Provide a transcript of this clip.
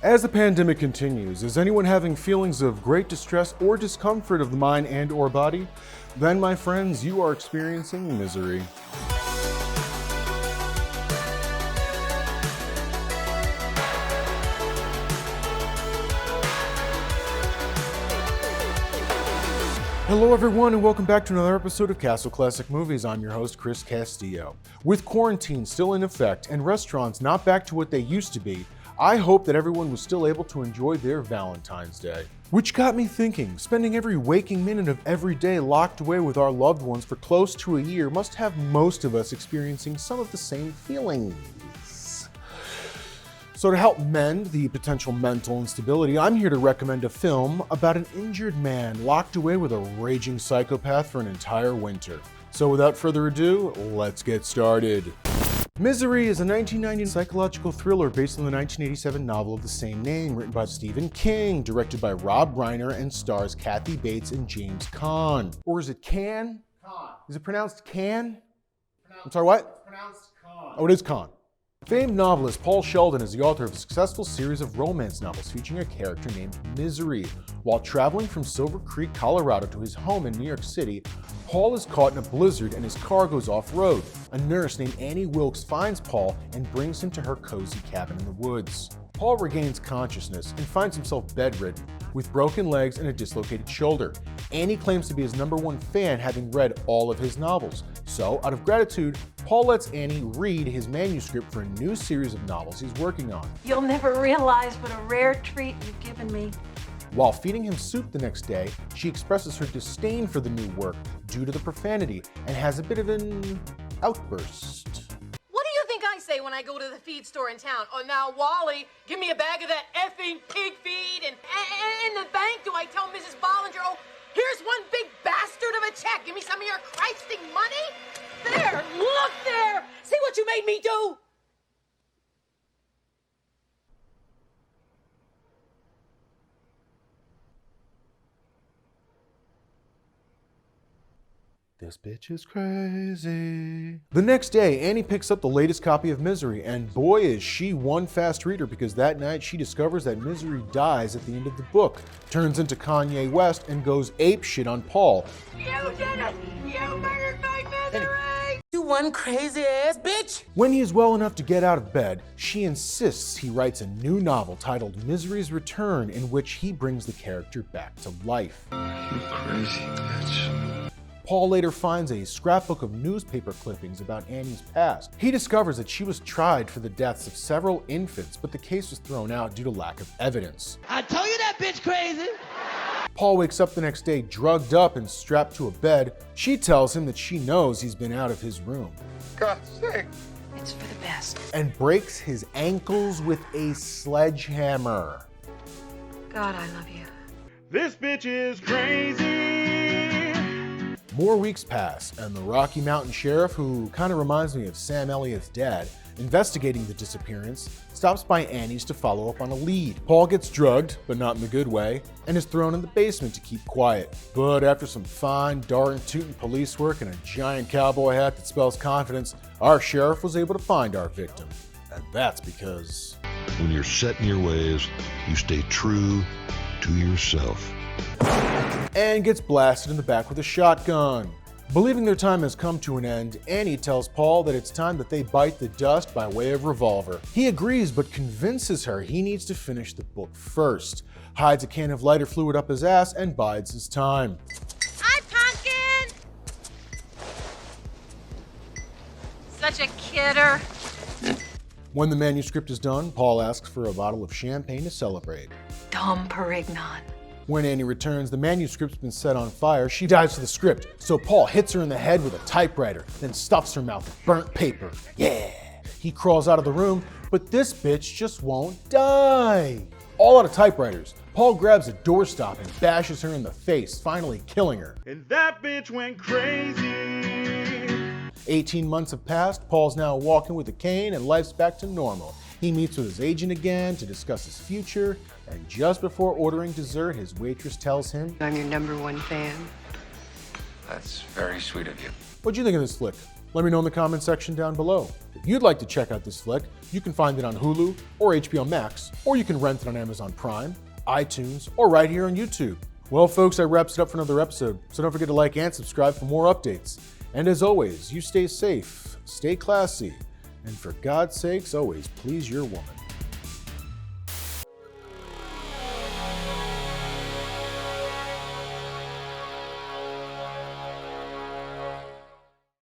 As the pandemic continues, is anyone having feelings of great distress or discomfort of the mind and or body? Then, my friends, you are experiencing misery. Hello everyone and welcome back to another episode of Castle Classic Movies. I'm your host, Chris Castillo. With quarantine still in effect and restaurants not back to what they used to be, I hope that everyone was still able to enjoy their Valentine's Day. Which got me thinking, spending every waking minute of every day locked away with our loved ones for close to a year must have most of us experiencing some of the same feelings. So to help mend the potential mental instability, I'm here to recommend a film about an injured man locked away with a raging psychopath for an entire winter. So without further ado, let's get started. Misery is a 1990 psychological thriller based on the 1987 novel of the same name, written by Stephen King, directed by Rob Reiner, and stars Kathy Bates and James Caan. Or is it Caan? Caan. Is it pronounced Caan? I'm sorry, what? It's pronounced Caan. Oh, it is Caan. Famed novelist Paul Sheldon is the author of a successful series of romance novels featuring a character named Misery. While traveling from Silver Creek, Colorado to his home in New York City, Paul is caught in a blizzard and his car goes off-road. A nurse named Annie Wilkes finds Paul and brings him to her cozy cabin in the woods. Paul regains consciousness and finds himself bedridden, with broken legs and a dislocated shoulder. Annie claims to be his #1 fan, having read all of his novels. So, out of gratitude, Paul lets Annie read his manuscript for a new series of novels he's working on. You'll never realize what a rare treat you've given me. While feeding him soup the next day, she expresses her disdain for the new work due to the profanity and has a bit of an outburst. What do you think I say when I go to the feed store in town? Oh, now, Wally, give me a bag of that effing pig feed. And in the bank, do I tell Mrs. Bollinger, oh, here's one big bastard of a check. Give me some of your Christing money. There, look there. See what you made me do? This bitch is crazy. The next day, Annie picks up the latest copy of Misery, and boy is she one fast reader, because that night she discovers that Misery dies at the end of the book, turns into Kanye West, and goes apeshit on Paul. You did it. You murdered my Misery. You one crazy ass bitch! When he is well enough to get out of bed, she insists he writes a new novel titled Misery's Return, in which he brings the character back to life. You crazy bitch. Paul later finds a scrapbook of newspaper clippings about Annie's past. He discovers that she was tried for the deaths of several infants, but the case was thrown out due to lack of evidence. I told you that bitch crazy! Paul wakes up the next day drugged up and strapped to a bed. She tells him that she knows he's been out of his room. God's sake. It's for the best. And breaks his ankles with a sledgehammer. God, I love you. This bitch is crazy. More weeks pass, and the Rocky Mountain Sheriff, who kind of reminds me of Sam Elliott's dad, investigating the disappearance, stops by Annie's to follow up on a lead. Paul gets drugged, but not in the good way, and is thrown in the basement to keep quiet. But after some fine, darn tootin' police work and a giant cowboy hat that spells confidence, our sheriff was able to find our victim. And that's because... when you're set in your ways, you stay true to yourself. And gets blasted in the back with a shotgun. Believing their time has come to an end, Annie tells Paul that it's time that they bite the dust by way of revolver. He agrees, but convinces her he needs to finish the book first, hides a can of lighter fluid up his ass, and bides his time. Hi, Pumpkin. Such a kidder. When the manuscript is done, Paul asks for a bottle of champagne to celebrate. Dom Perignon. When Annie returns, the manuscript's been set on fire. She dives for the script, so Paul hits her in the head with a typewriter, then stuffs her mouth with burnt paper. Yeah! He crawls out of the room, but this bitch just won't die. All out of typewriters, Paul grabs a doorstop and bashes her in the face, finally killing her. And that bitch went crazy. 18 months have passed, Paul's now walking with a cane and life's back to normal. He meets with his agent again to discuss his future, and just before ordering dessert, his waitress tells him, I'm your #1 fan. That's very sweet of you. "What'd you think of this flick? Let me know in the comment section down below. If you'd like to check out this flick, you can find it on Hulu or HBO Max, or you can rent it on Amazon Prime, iTunes, or right here on YouTube. Well, folks, that wraps it up for another episode, so don't forget to like and subscribe for more updates. And as always, you stay safe, stay classy, and for God's sakes, always please your woman.